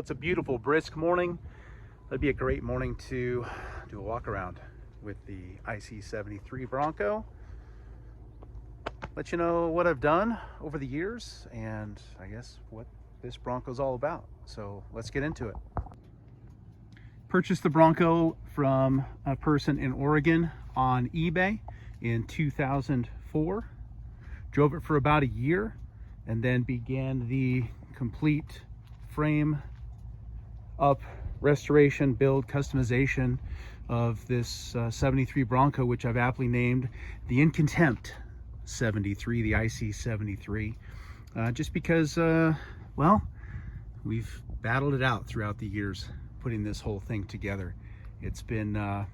It's a beautiful, brisk morning. That'd be a great morning to do a walk around with the IC73 Bronco. Let you know what I've done over the years and I guess what this Bronco's all about. So let's get into it. Purchased the Bronco from a person in Oregon on eBay in 2004. Drove it for about a year and then began the complete frame up restoration, build, customization of this 73 Bronco, which I've aptly named the In Contempt 73, the IC73, just because, well, we've battled it out throughout the years putting this whole thing together. It's been an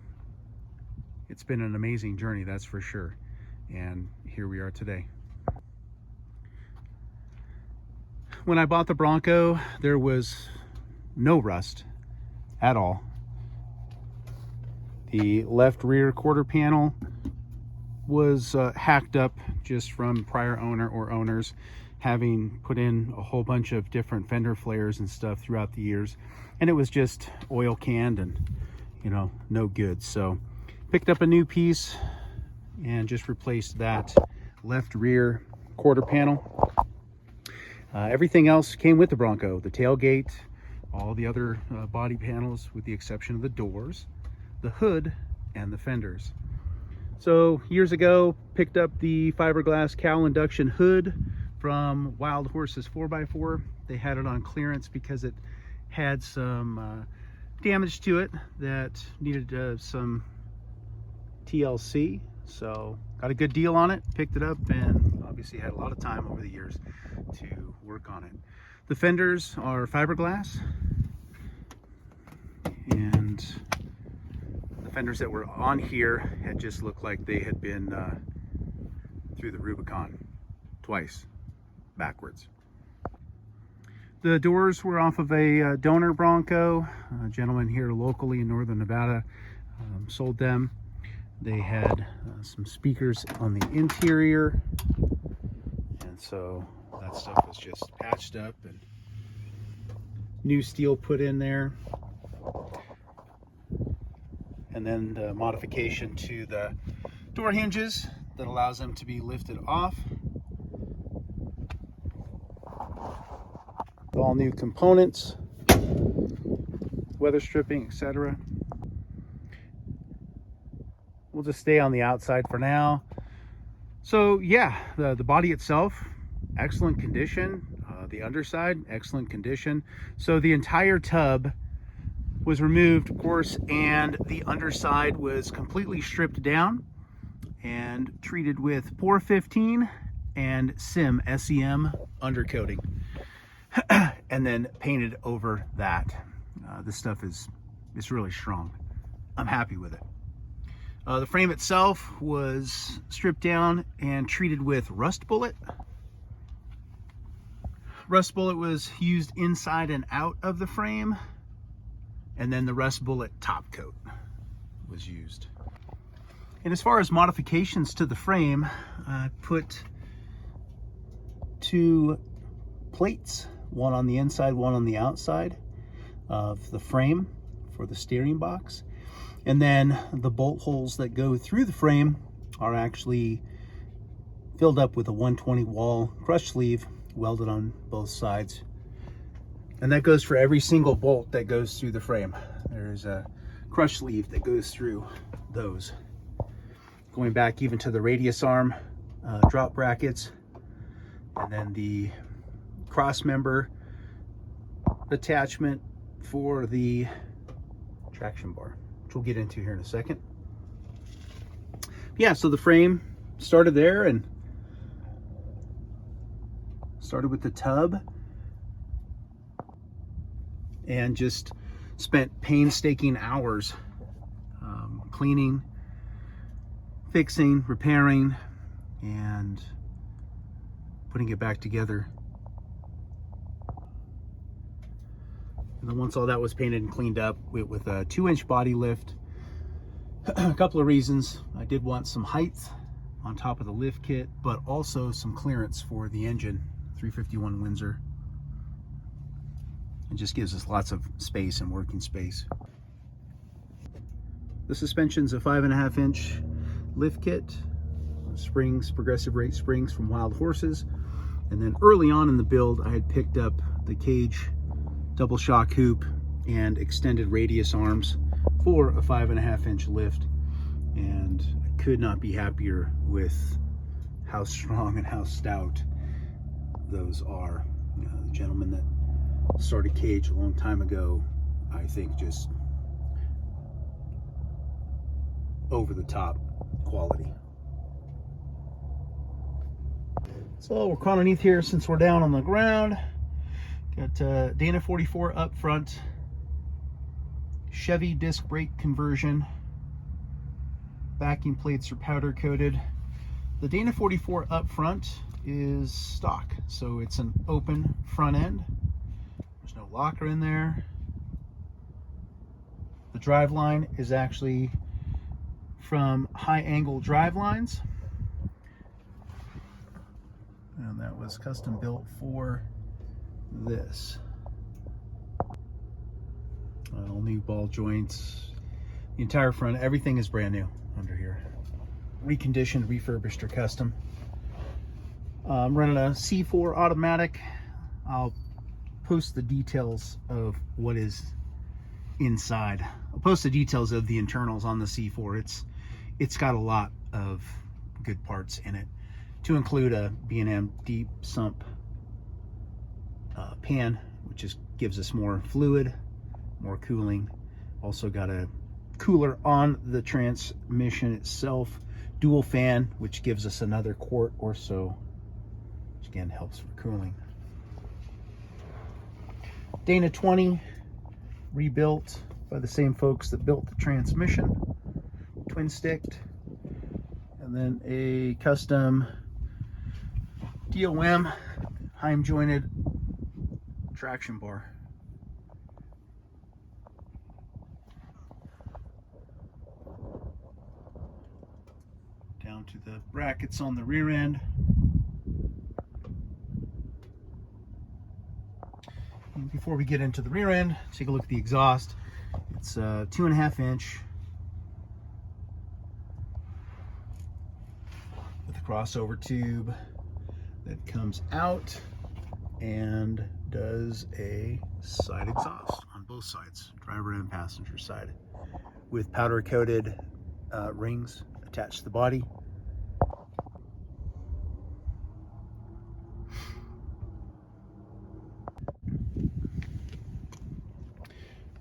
amazing journey, that's for sure. And here we are today. When I bought the Bronco, there was no rust at all. The left rear quarter panel was hacked up just from prior owner or owners having put in a whole bunch of different fender flares and stuff throughout the years, and it was just oil canned and, you know, no good. So picked up a new piece and just replaced that left rear quarter panel. Everything else came with the Bronco: the tailgate, all the other body panels with the exception of the doors, the hood, and the fenders. So years ago, picked up the fiberglass cowl induction hood from Wild Horses 4x4. They had it on clearance because it had some damage to it that needed some TLC. So got a good deal on it, picked it up, and obviously had a lot of time over the years to work on it. The fenders are fiberglass, and the fenders that were on here had just looked like they had been through the Rubicon twice backwards. The doors were off of a donor Bronco. A gentleman here locally in northern Nevada sold them. They had some speakers on the interior, and so that stuff was just patched up and new steel put in there. And then the modification to the door hinges that allows them to be lifted off. All new components, weather stripping, etc. We'll just stay on the outside for now. So yeah, the body itself, excellent condition. The underside, excellent condition. So the entire tub was removed, of course, and the underside was completely stripped down and treated with POR 15 and SEM undercoating, and then painted over that. This stuff is really strong. I'm happy with it. The frame itself was stripped down and treated with rust bullet. Rust bullet was used inside and out of the frame, and then the rust bullet top coat was used. And as far as modifications to the frame, I put two plates, one on the inside, one on the outside of the frame for the steering box. And then the bolt holes that go through the frame are actually filled up with a 120 wall crush sleeve welded on both sides. And that goes for every single bolt that goes through the frame. There's a crush sleeve that goes through those. Going back even to the radius arm drop brackets, and then the cross member attachment for the traction bar, which we'll get into here in a second. Yeah, so the frame started there and started with the tub, and just spent painstaking hours cleaning, fixing, repairing, and putting it back together. And then once all that was painted and cleaned up with a 2-inch body lift, a couple of reasons. I did want some height on top of the lift kit, but also some clearance for the engine, 351 Windsor. It just gives us lots of space and working space. The suspension's a 5.5 inch lift kit, springs, progressive rate springs from Wild Horses. And then early on in the build, I had picked up the cage double shock hoop and extended radius arms for a 5.5 inch lift. And I could not be happier with how strong and how stout those are. The gentleman that started Cage a long time ago, I think, just over the top quality. So we're underneath here since we're down on the ground. Got Dana 44 up front, Chevy disc brake conversion, backing plates are powder coated. The Dana 44 up front is stock, so it's an open front end. There's no locker in there. The drive line is actually from high angle drive lines, and that was custom built for this. All new ball joints, the entire front, everything is brand new under here. Reconditioned, refurbished, or custom. I'm running a C4 automatic. I'll post the details of what is inside. I'll post the details of the internals on the C4. It's got a lot of good parts in it, to include a B&M deep sump pan, which just gives us more fluid, more cooling. Also got a cooler on the transmission itself, dual fan, which gives us another quart or so, which again helps for cooling. Dana 20, rebuilt by the same folks that built the transmission, twin sticked, and then a custom DOM Heim jointed traction bar. Down to the brackets on the rear end. And before we get into the rear end, take a look at the exhaust. It's a 2.5 inch with a crossover tube that comes out and does a side exhaust on both sides, driver and passenger side, with powder coated rings attached to the body.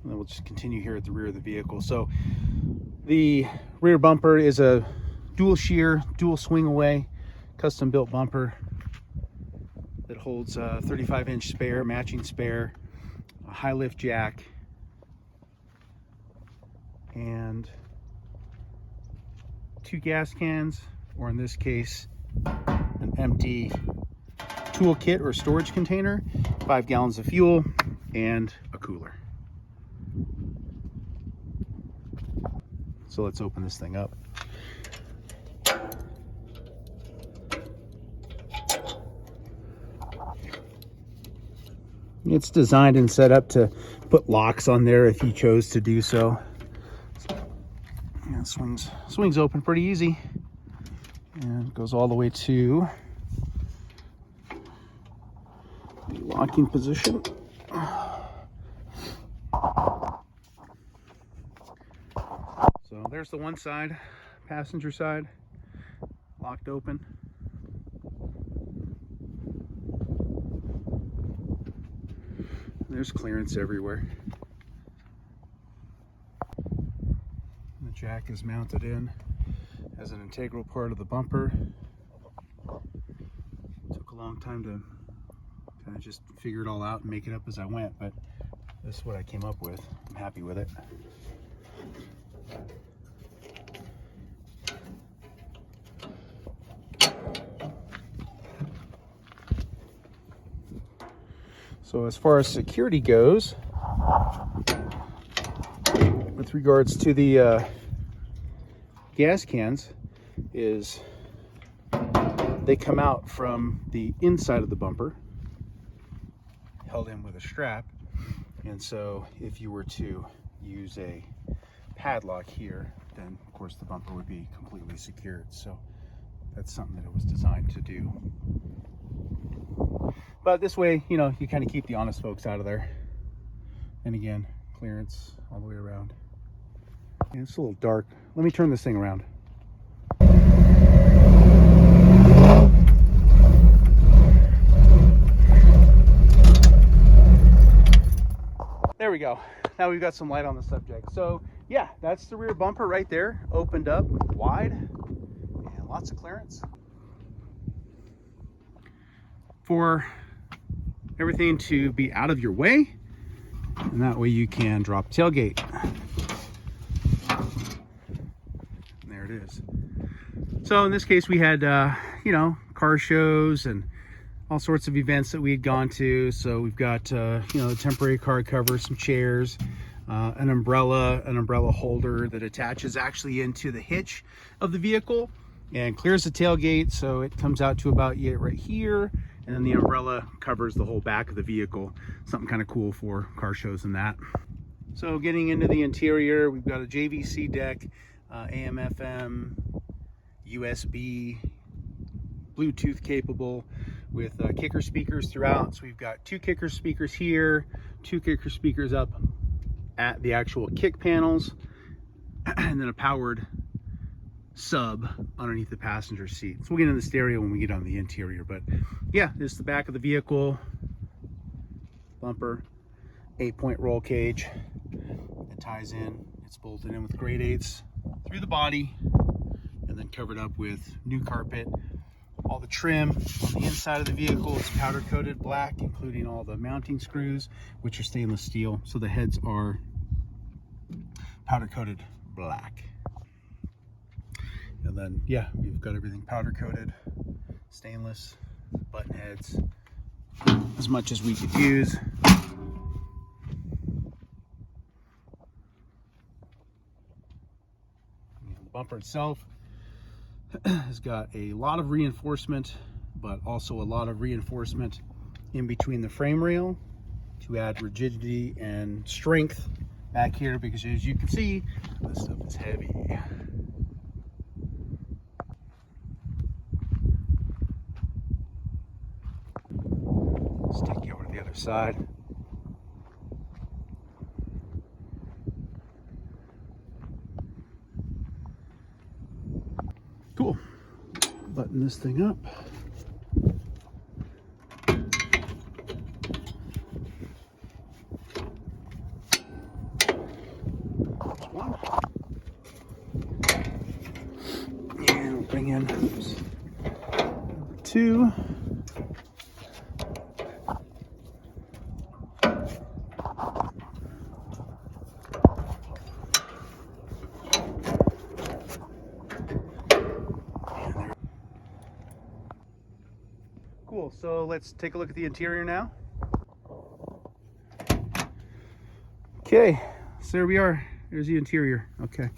And then we'll just continue here at the rear of the vehicle. So the rear bumper is a dual shear, dual swing away, custom built bumper that holds a 35 inch spare, matching spare, a high lift jack, and 2 gas cans, or in this case, an empty toolkit or storage container, 5 gallons of fuel, and a cooler. So let's open this thing up. It's designed and set up to put locks on there if you chose to do so. Yeah, it swings open pretty easy, and goes all the way to the locking position. So there's the one side, passenger side, locked open. There's clearance everywhere. The jack is mounted in as an integral part of the bumper. Took a long time to kind of just figure it all out and make it up as I went, but this is what I came up with. I'm happy with it. So as far as security goes, with regards to the gas cans, is they come out from the inside of the bumper, held in with a strap, And so if you were to use a padlock here, then of course the bumper would be completely secured. So that's something that it was designed to do. But this way, you know, you kind of keep the honest folks out of there. And again, clearance all the way around. Yeah, it's a little dark. Let me turn this thing around. There we go. Now we've got some light on the subject. So yeah, that's the rear bumper right there, opened up wide and lots of clearance. For everything to be out of your way, and that way you can drop tailgate. And there it is. So in this case we had you know, car shows and all sorts of events that we had gone to. So we've got you know, a temporary car cover, some chairs, an umbrella holder that attaches actually into the hitch of the vehicle and clears the tailgate, so it comes out to about right here, and then the umbrella covers the whole back of the vehicle. Something kind of cool for car shows and that. So getting into the interior, we've got a JVC deck, AM, FM, USB, Bluetooth capable, with kicker speakers throughout. So we've got 2 kicker speakers here, 2 kicker speakers up at the actual kick panels, and then a powered sub underneath the passenger seat. So we'll get into the stereo when we get on the interior. But yeah, this is the back of the vehicle. Bumper, 8-point roll cage. It ties in. It's bolted in with grade 8s through the body, and then covered up with new carpet. All the trim on the inside of the vehicle is powder coated black, including all the mounting screws, which are stainless steel. So the heads are powder coated black. And then, yeah, we've got everything powder coated, stainless, button heads, as much as we could use. The bumper itself has got a lot of reinforcement, but also a lot of reinforcement in between the frame rail to add rigidity and strength back here, because as you can see, this stuff is heavy. Let's take you over to the other side. Cool. Button this thing up. There's one. And we'll bring in number 2. Cool, so let's take a look at the interior now. Okay, so there we are. There's the interior. Okay.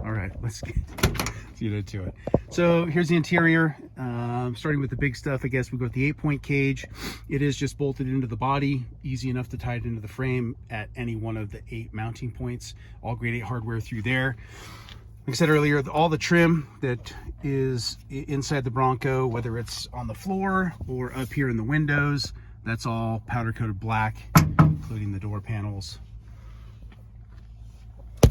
All right, let's get into it. So here's the interior. Starting with the big stuff, I guess we go with the 8-point cage. It is just bolted into the body, easy enough to tie it into the frame at any one of the 8 mounting points. All grade 8 hardware through there. Like I said earlier, all the trim that is inside the Bronco, whether it's on the floor or up here in the windows, that's all powder coated black, including the door panels.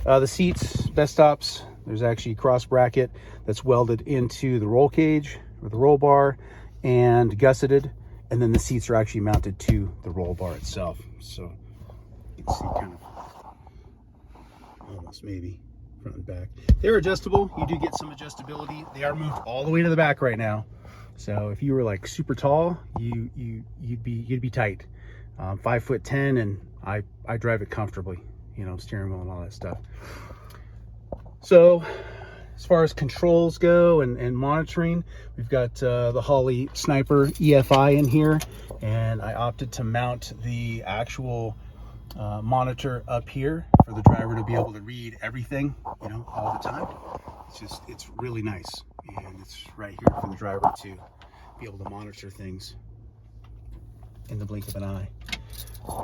The seats, best stops, there's actually a cross bracket that's welded into the roll cage or the roll bar and gusseted, and then the seats are actually mounted to the roll bar itself. So you can see kind of almost maybe front and back. They're adjustable. You do get some adjustability. They are moved all the way to the back right now. So if you were like super tall, you'd be tight. 5'10", and I drive it comfortably. You know, steering wheel and all that stuff. So as far as controls go and monitoring, we've got the Holley Sniper EFI in here, and I opted to mount the actual monitor up here for the driver to be able to read everything, you know, all the time. It's really nice, and it's right here for the driver to be able to monitor things in the blink of an eye.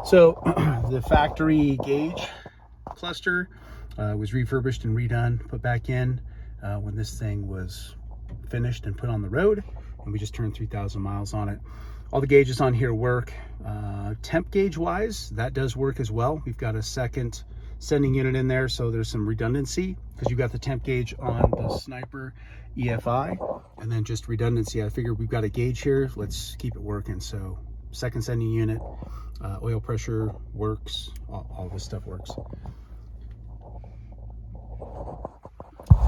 So the factory gauge cluster was refurbished and redone, put back in when this thing was finished and put on the road, and we just turned 3,000 miles on it. All the gauges on here work. Temp gauge wise, that does work as well. We've got a second sending unit in there, so there's some redundancy because you've got the temp gauge on the Sniper EFI, and then just redundancy. I figured we've got a gauge here, let's keep it working. So second sending unit, oil pressure works, all this stuff works.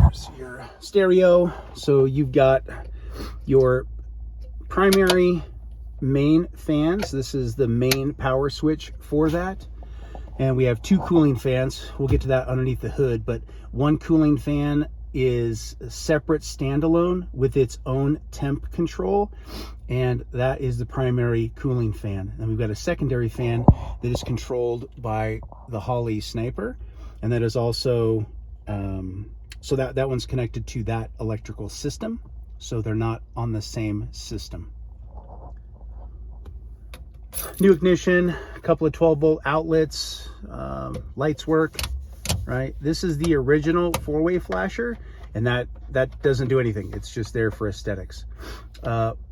There's your stereo. So you've got your primary main fans. This is the main power switch for that. And we have two cooling fans. We'll get to that underneath the hood, but one cooling fan is a separate standalone with its own temp control, and that is the primary cooling fan. And we've got a secondary fan that is controlled by the Holley Sniper, and that is also so that one's connected to that electrical system, so they're not on the same system. New ignition, a couple of 12-volt outlets, lights work, right? This is the original four-way flasher, and that doesn't do anything. It's just there for aesthetics.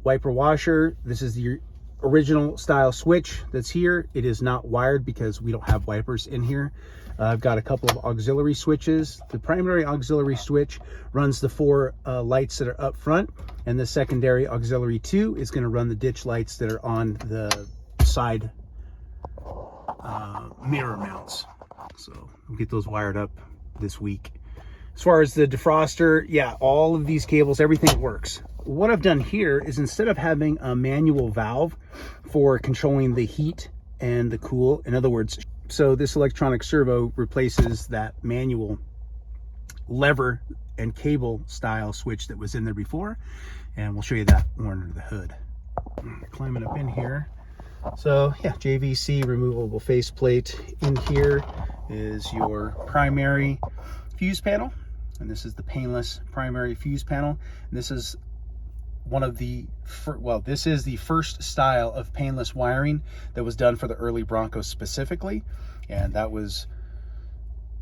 Wiper washer, this is the original style switch that's here. It is not wired because we don't have wipers in here. I've got a couple of auxiliary switches. The primary auxiliary switch runs the four lights that are up front, and the secondary auxiliary 2 is going to run the ditch lights that are on the side mirror mounts. So we'll get those wired up this week. As far as the defroster, yeah, all of these cables, everything works. What I've done here is, instead of having a manual valve for controlling the heat and the cool, in other words, so this electronic servo replaces that manual lever and cable style switch that was in there before, and we'll show you that more under the hood. Climbing up in here. So yeah, JVC removable faceplate. In here is your primary fuse panel, and this is the Painless primary fuse panel. And this is one of the, well, this is the first style of painless wiring that was done for the early Broncos specifically, and that was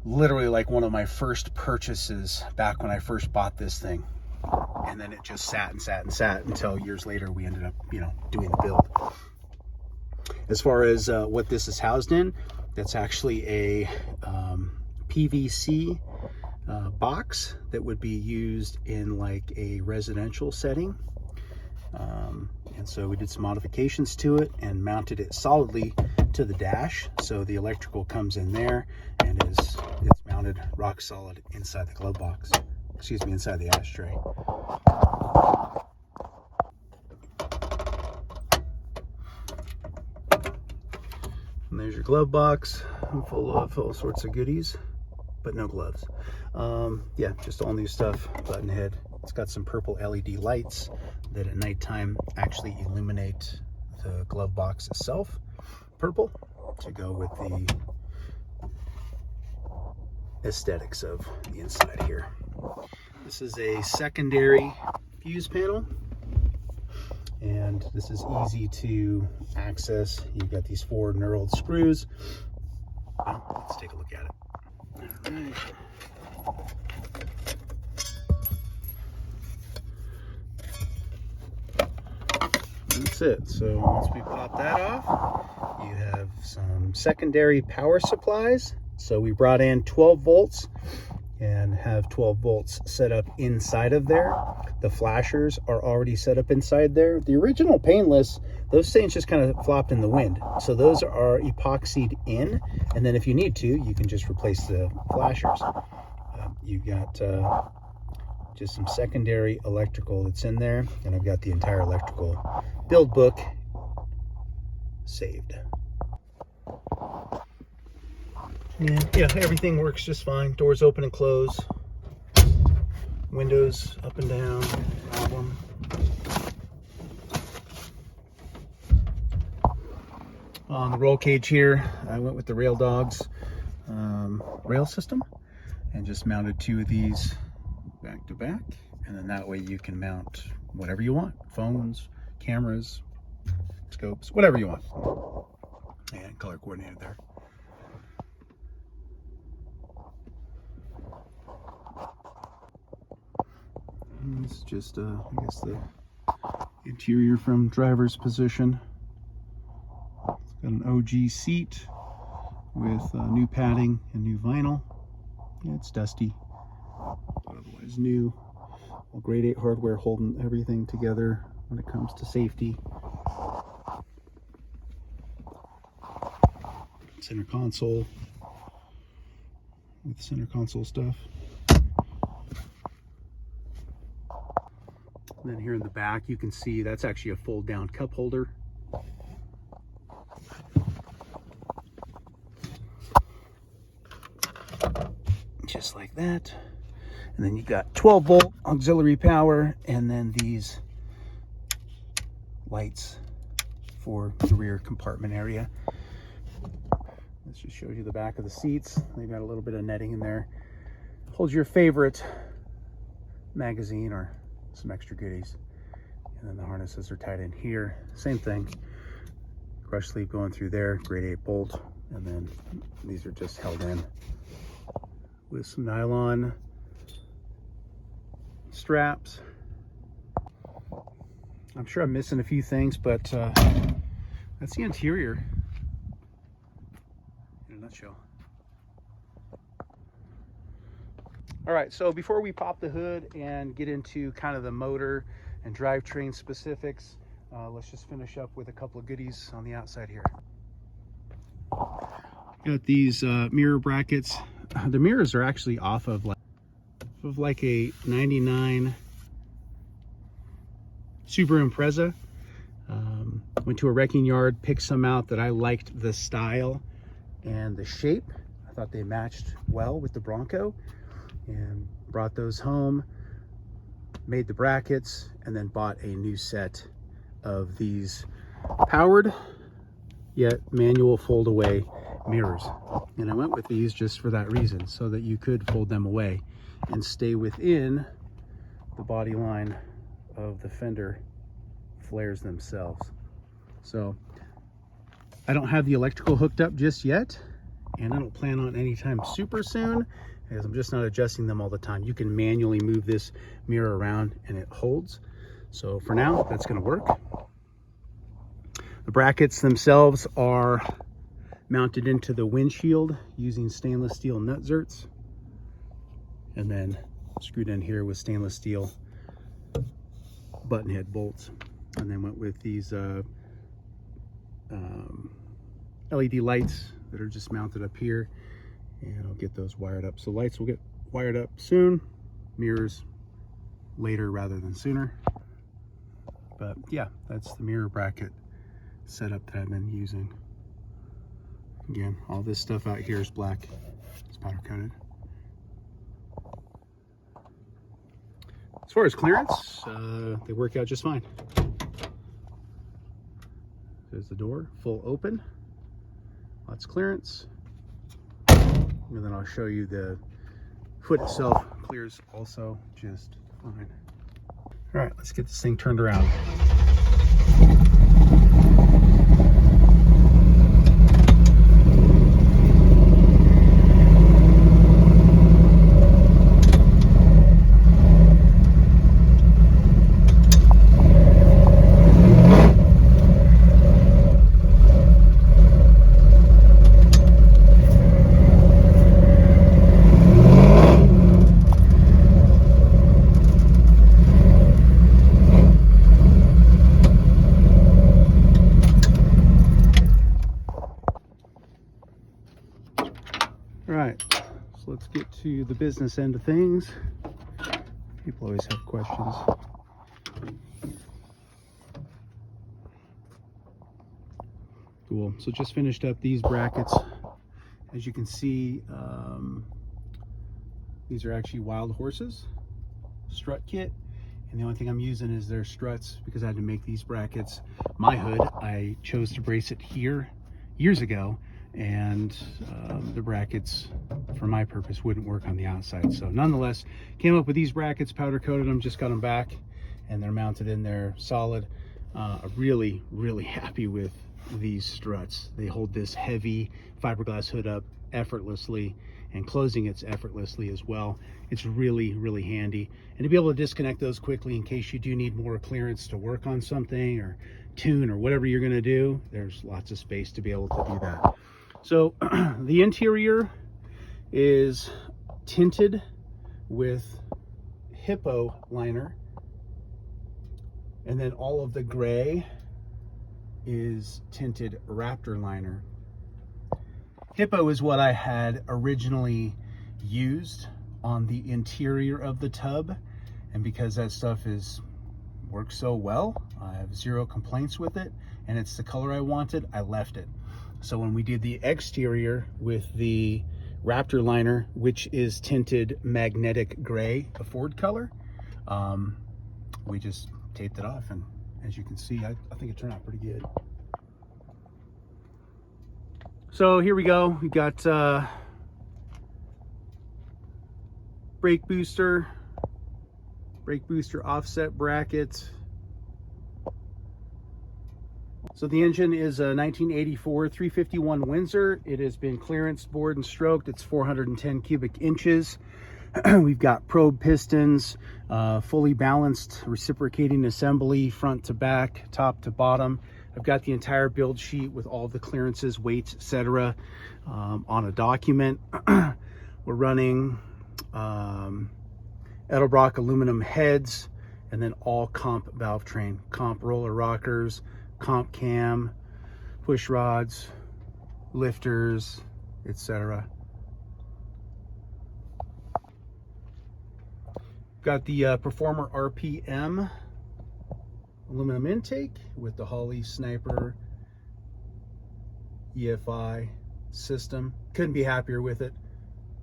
literally like one of my first purchases back when I first bought this thing. And then it just sat and sat and sat until years later we ended up, you know, doing the build. As far as what this is housed in, that's actually a PVC box that would be used in like a residential setting. And so we did some modifications to it and mounted it solidly to the dash. So the electrical comes in there and it's mounted rock solid inside the glove box. Excuse me, inside the ashtray. And there's your glove box, full of all sorts of goodies, but no gloves. Yeah, just all new stuff. Button head. It's got some purple LED lights that at nighttime actually illuminate the glove box itself purple to go with the aesthetics of the inside here. This is a secondary fuse panel, and this is easy to access. You've got these 4 knurled screws. Let's take a look at it. All right. That's it. So once we pop that off, you have some secondary power supplies. So we brought in 12 volts and have 12 volts set up inside of there. The flashers are already set up inside there. The original Painless, those things just kind of flopped in the wind. So those are epoxied in, and then if you need to, you can just replace the flashers. You got just some secondary electrical that's in there, and I've got the entire electrical build book saved. And yeah, everything works just fine. Doors open and close, windows up and down, no problem. On the roll cage here, I went with the Rail Dogs rail system and just mounted 2 of these back to back, and then that way you can mount whatever you want: phones, cameras, scopes, whatever you want. and color coordinated there. And it's just, I guess, the interior from driver's position. It's got an OG seat with new padding and new vinyl. Yeah, it's dusty, but otherwise new. Well, grade 8 hardware holding everything together when it comes to safety. Center console with center console stuff. And then here in the back, you can see that's actually a fold down cup holder. Just like that. And then you got 12 volt auxiliary power, and then these lights for the rear compartment area. This just shows you the back of the seats. They've got a little bit of netting in there. Holds your favorite magazine or some extra goodies. And then the harnesses are tied in here. Same thing. Crush sleeve going through there, grade 8 bolt. And then these are just held in with some nylon straps. I'm sure I'm missing a few things, but that's the interior in a nutshell. All right, so before we pop the hood and get into kind of the motor and drivetrain specifics, let's just finish up with a couple of goodies on the outside here. Got these mirror brackets. The mirrors are actually off of like a 99 Subaru Impreza. Went to a wrecking yard, picked some out that I liked the style and the shape. I thought they matched well with the Bronco, and brought those home, made the brackets, and then bought a new set of these powered yet manual fold away mirrors. And I went with these just for that reason, so that you could fold them away and stay within the body line of the fender flares themselves. So I don't have the electrical hooked up just yet, and I don't plan on anytime super soon, because I'm just not adjusting them all the time. You can manually move this mirror around and it holds. So for now, that's going to work. The brackets themselves are mounted into the windshield using stainless steel nut zerts, and then screwed in here with stainless steel button head bolts. And then went with these LED lights that are just mounted up here, and I'll get those wired up. So lights will get wired up soon, mirrors later rather than sooner. But yeah, that's the mirror bracket setup that I've been using. Again, all this stuff out here is black. It's powder coated. As far as clearance, they work out just fine. There's the door, full open, lots of clearance. And then I'll show you the foot itself clears also just fine. All right, let's get this thing turned around. So let's get to the business end of things. People always have questions. Cool. So just finished up these brackets. As you can see, these are actually Wild Horses strut kit. And the only thing I'm using is their struts, because I had to make these brackets. My hood, I chose to brace it here years ago, and the brackets for my purpose wouldn't work on the outside. So nonetheless, came up with these brackets, powder coated them, just got them back, and they're mounted in there solid. I'm really happy with these struts. They hold this heavy fiberglass hood up effortlessly, and closing it's effortlessly as well. It's really, really handy. And to be able to disconnect those quickly in case you do need more clearance to work on something or tune or whatever you're going to do, there's lots of space to be able to do that. So the interior is tinted with Hippo liner, and then all of the gray is tinted Raptor liner. Hippo is what I had originally used on the interior of the tub, and because that stuff works so well, I have zero complaints with it, and it's the color I wanted, I left it. So when we did the exterior with the Raptor liner, which is tinted magnetic gray, a Ford color, we just taped it off, and as you can see, I think it turned out pretty good. So here we go. We got brake booster offset brackets. So the engine is a 1984 351 Windsor. It has been clearance bored and stroked. It's 410 cubic inches. We've got probe pistons, fully balanced reciprocating assembly, front to back, top to bottom. I've got the entire build sheet with all the clearances, weights, etc. On a document. We're running Edelbrock aluminum heads, and then all comp valve train, comp roller rockers, comp cam, push rods, lifters, etc. Got the Performer RPM aluminum intake with the Holley Sniper EFI system. Couldn't be happier with it.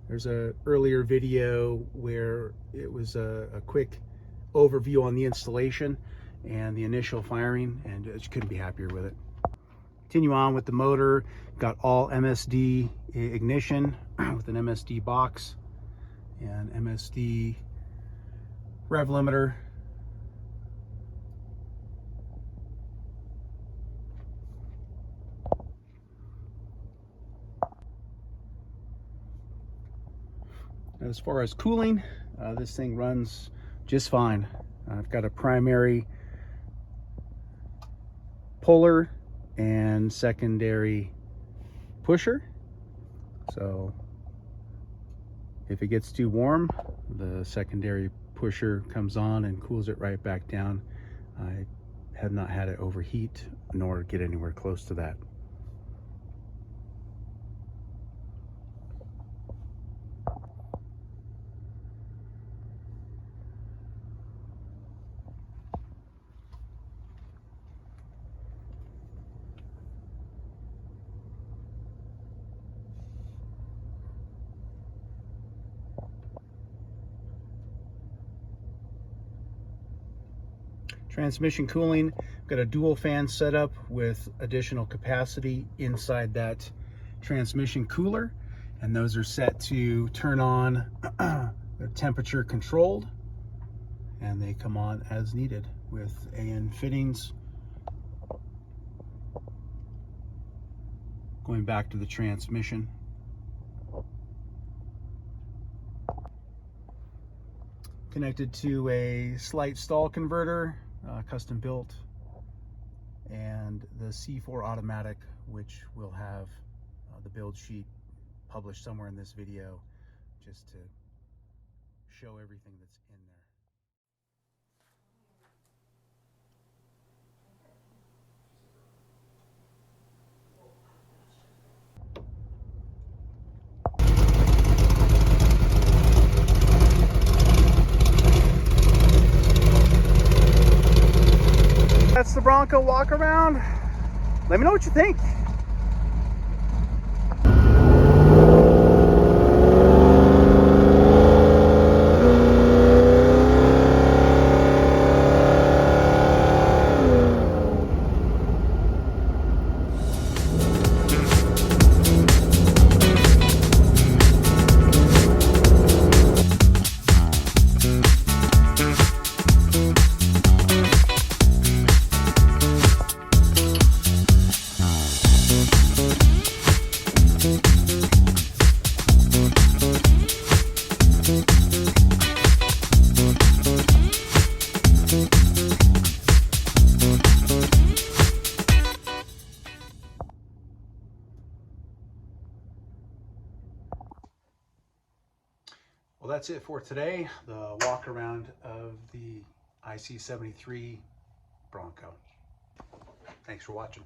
There's a earlier video where it was a quick overview on the installation and the initial firing, and I just couldn't be happier with it. Continue on with the motor. Got all MSD ignition with an MSD box and MSD rev limiter. As far as cooling, this thing runs just fine. I've got a primary puller and secondary pusher. So if it gets too warm, the secondary pusher comes on and cools it right back down. I have not had it overheat nor get anywhere close to that. Transmission cooling, got a dual fan setup with additional capacity inside that transmission cooler, and those are set to turn on. They're temperature controlled, and they come on as needed with AN fittings. Going back to the transmission. Connected to a slight stall converter, custom built, and the C4 automatic, which will have the build sheet published somewhere in this video just to show everything that's in there. That's the Bronco walk around. Let me know what you think. Well, that's it for today. The walk around of the IC73 Bronco. Thanks for watching.